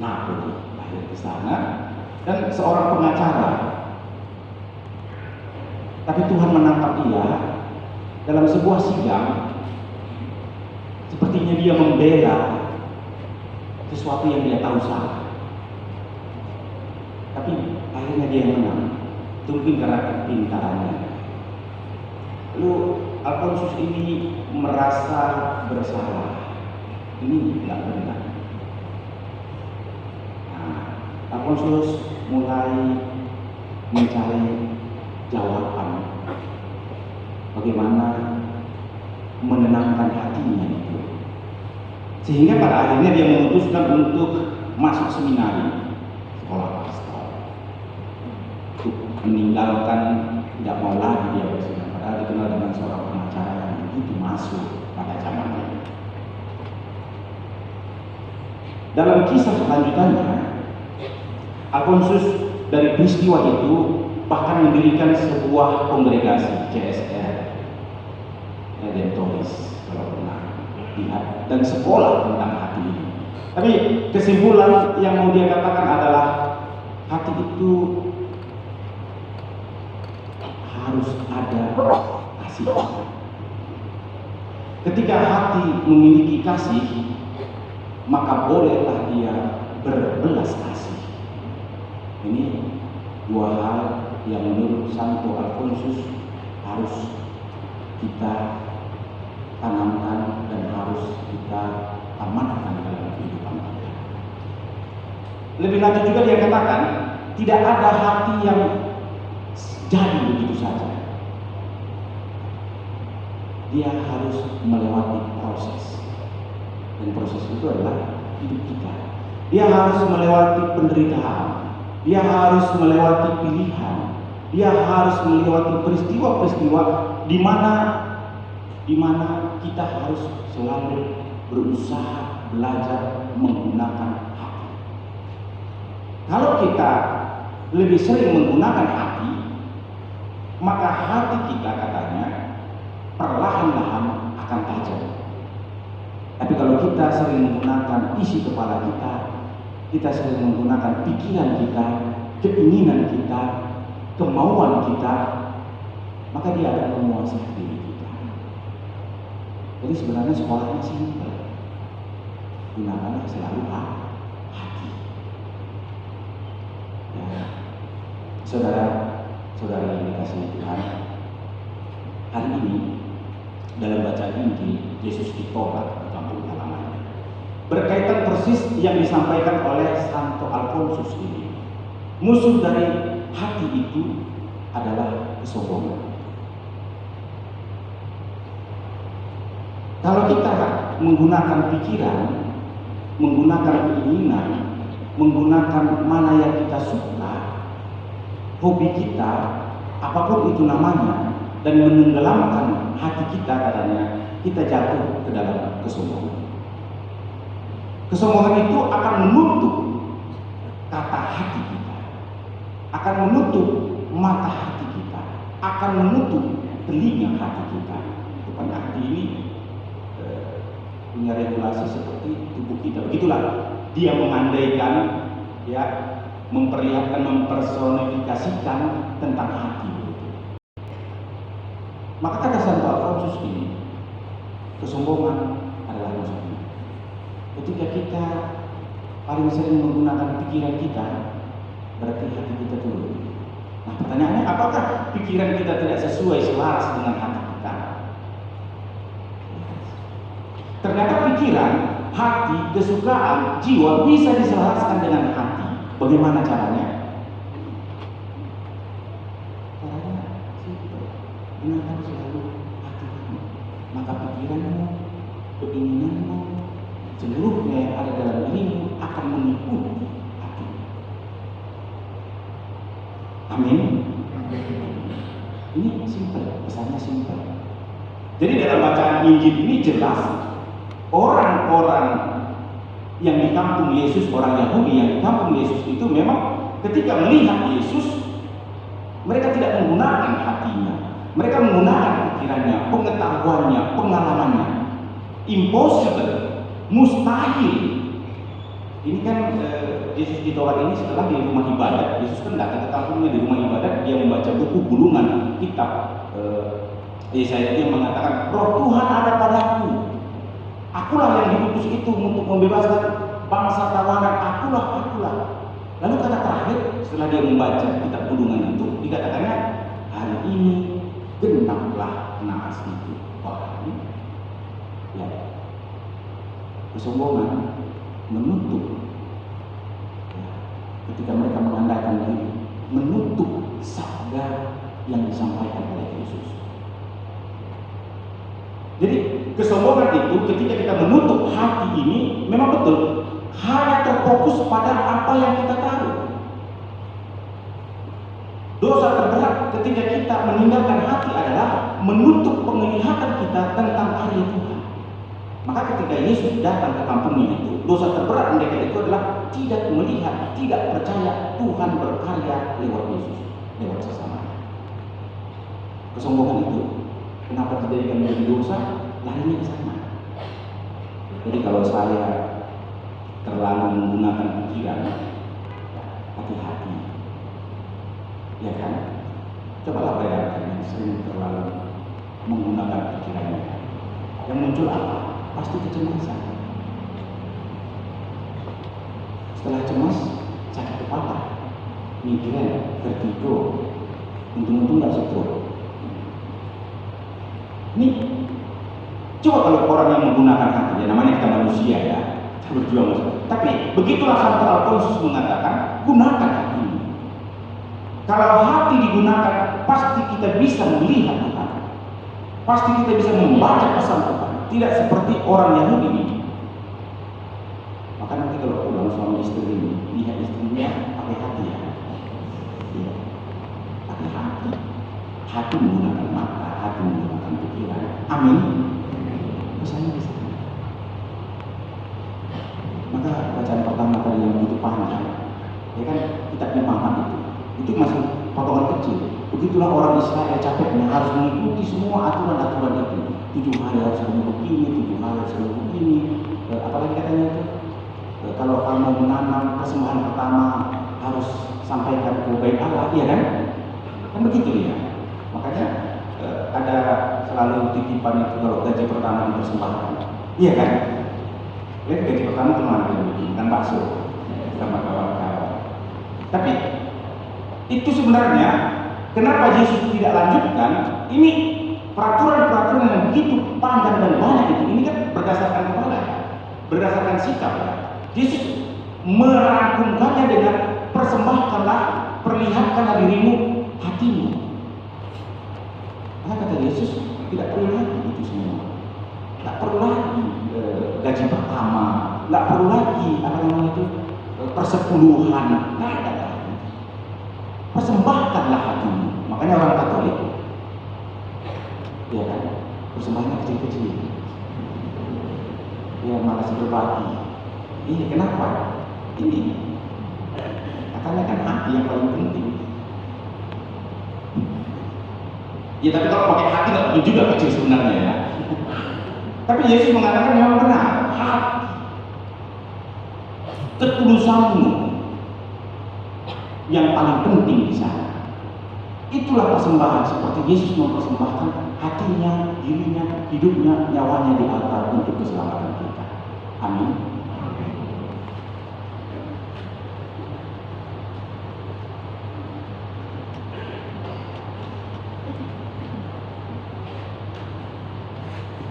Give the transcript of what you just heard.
Napoli, lahir di sana, dan seorang pengacara. Tapi Tuhan menangkap dia dalam sebuah sidang. Sepertinya dia membela sesuatu yang dia tahu salah. Tapi akhirnya dia menang. Itu mungkin karena kepintarannya. Lalu Alfonsus ini merasa bersalah. Ini tidak benar. Nah, Alfonsus mulai mencari jawaban bagaimana menenangkan hatinya itu. Sehingga pada akhirnya dia memutuskan untuk masuk seminari, sekolah pastor, untuk meninggalkan, tidak mau lagi dia bersedekah. Padahal dikenal dengan seorang pengacara yang begitu masuk pada zamannya. Dalam kisah kelanjutannya, Alfonsus dari peristiwa itu bahkan mendirikan sebuah kongregasi CSR, Redentoris, kalau pernah lihat, dan sekolah tentang hati ini. Tapi kesimpulan yang mau dia katakan adalah hati itu harus ada kasih. Ketika hati memiliki kasih, maka bolehlah dia berbelas kasih. Ini dua hal yang menurut Santo Alfonsus harus kita tanamkan dan harus kita amankan dalam kehidupan kita. Lebih lanjut juga dia katakan, tidak ada hati yang jadi begitu saja. Dia harus melewati proses. Dan proses itu adalah hidup kita. Dia harus melewati penderitaan. Dia harus melewati pilihan. Dia harus melewati peristiwa-peristiwa di mana kita harus selalu berusaha belajar menggunakan hati. Kalau kita lebih sering menggunakan hati, maka hati kita katanya perlahan-lahan akan tajam. Tapi kalau kita sering menggunakan isi kepala kita, kita sering menggunakan pikiran kita, keinginan kita, kemauan kita, maka dia akan menguasai diri kita. Jadi sebenarnya sekolahnya simpel. Gunakanlah selalu hati. Ya, saudara-saudara yang dikasihi Tuhan, hari ini dalam bacaan Injil, Yesus ditolak di kampung halamannya. Berkaitan persis yang disampaikan oleh Santo Alfonsus ini. Musuh dari hati itu adalah kesombongan. Kalau kita menggunakan pikiran, menggunakan keinginan, menggunakan mana yang kita suka, hobi kita, apapun itu namanya, dan menenggelamkan hati kita katanya, kita jatuh ke dalam kesombongan. Kesombongan itu akan menutup kata hati kita, akan menutup mata hati kita, akan menutup telinga hati kita. Rupanya hati ini punya regulasi seperti tubuh kita. Begitulah dia mengandaikan, ya, memperlihatkan, mempersonifikasikan tentang hati. Maka kata Santo Alfonsus ini, kesombongan adalah musuhnya. Ketika kita paling sering menggunakan pikiran kita, berarti hati kita turun. Nah, pertanyaannya, apakah pikiran kita tidak sesuai selaras dengan hati kita? Ternyata pikiran, hati, kesukaan, jiwa bisa diselaraskan dengan hati. Bagaimana caranya? Caranya simpel. Gunakan selalu hati kamu. Maka pikiranmu, keinginanmu, seluruhnya yang ada dalam dirimu akan mengikuti hati. Amin. Ini simpel, pesannya simpel. Jadi dalam bacaan Injil ini jelas, orang-orang yang di kampung Yesus, orang Yahudi yang di kampung Yesus itu memang ketika melihat Yesus, mereka tidak menggunakan hatinya, mereka menggunakan pikirannya, pengetahuannya, pengalamannya. Impossible, mustahil Ini kan Yesus ditolak ini setelah di rumah ibadat. Yesus kan datang ke kampungnya, di rumah ibadat dia membaca buku gulungan kitab. Yesaya itu yang mengatakan, Roh Tuhan ada padaku. Akulah yang diutus itu untuk membebaskan bangsa tawanan. Akulah. Lalu kata terakhir setelah dia membaca kitab gulungan itu dikatakannya, hari ini genaplah naas itu. Wah, ya, kesombongan menutup, ya, ketika mereka mengandalkan diri, menutup sabda yang disampaikan oleh Yesus. Jadi kesombongan itu ketika kita menutup hati ini memang betul hanya terfokus pada apa yang kita tahu. Dosa terberat ketika kita meninggalkan hati adalah menutup penglihatan kita tentang karya Tuhan. Maka ketika Yesus datang ke kampungnya itu, dosa terberat mereka itu adalah tidak melihat, tidak percaya Tuhan berkarya lewat Yesus, lewat sesama. Kesombongan itu kenapa dijadikan menjadi dosa? Larinya ke sana. Jadi kalau saya terlalu menggunakan pikiran, hati-hati, ya kan? Cobalah bayangkan yang sering terlalu menggunakan pikirannya. Yang muncul apa? Pasti kecemasan. Setelah cemas, sakit kepala, migrain, vertigo, untung-untung nggak stroke. Ini coba kalau orang yang menggunakan hati, ya namanya kita manusia ya, kita berjuang maksudnya. Tapi begitulah Santo Alfonsus mengatakan, gunakan hati. Kalau hati digunakan, pasti kita bisa melihat Tuhan. Pasti kita bisa membaca pesan Tuhan. Tidak seperti orang Yahudi ini. Maka nanti kalau pulang suami istri ini, lihat istrinya pakai hati ya. Iya. Pakai hati. Hati menggunakan mata, hati menggunakan pikiran. Amin. Pesannya di sana. Maka bacaan pertama tadi yang begitu panjang, ya kan kitabnya Muhammad itu masih potongan kecil. Begitulah orang Israel capeknya harus mengikuti semua aturan-aturan itu. 7 hari harus menutup ini, 7 hari harus menutup ini. Apalagi katanya itu, kalau kamu menanam persembahan pertama harus sampaikan ke bait Allah, iya kan? Kan begitu ya. Makanya ada selalu titipan itu kalau gaji pertama dipersembahkan, iya kan? Lihat gaji pertama kemana dia bikin? Kan bakso sama kawan-kawan. Tapi itu sebenarnya kenapa Yesus tidak lanjutkan? Ini peraturan-peraturan yang begitu panjang dan banyak itu. Ini kan berdasarkan kepala, berdasarkan sikap. Yesus merangkumkannya dengan persembahkanlah, perlihatkanlah dirimu, hatimu. Maka kata Yesus tidak perlu lagi itu semua. Tak perlu lagi gaji pertama, nggak perlu lagi apa namanya itu persepuluhan, nggak ada lagi. Persembahkanlah hatimu. Makanya orang Katolik, ya kan, persembahannya kecil-kecil. Ya malas berbagi. Iya kenapa? Ini katanya kan hati yang paling penting. Ya tapi kalau pakai hati nggak perlu juga kecil sebenarnya ya. Tapi Yesus mengatakan memang benar, hati, ketulusanmu yang paling penting di sana. Itulah persembahan seperti Yesus mempersembahkan hatinya, dirinya, hidupnya, nyawanya di altar untuk keselamatan kita. Amin.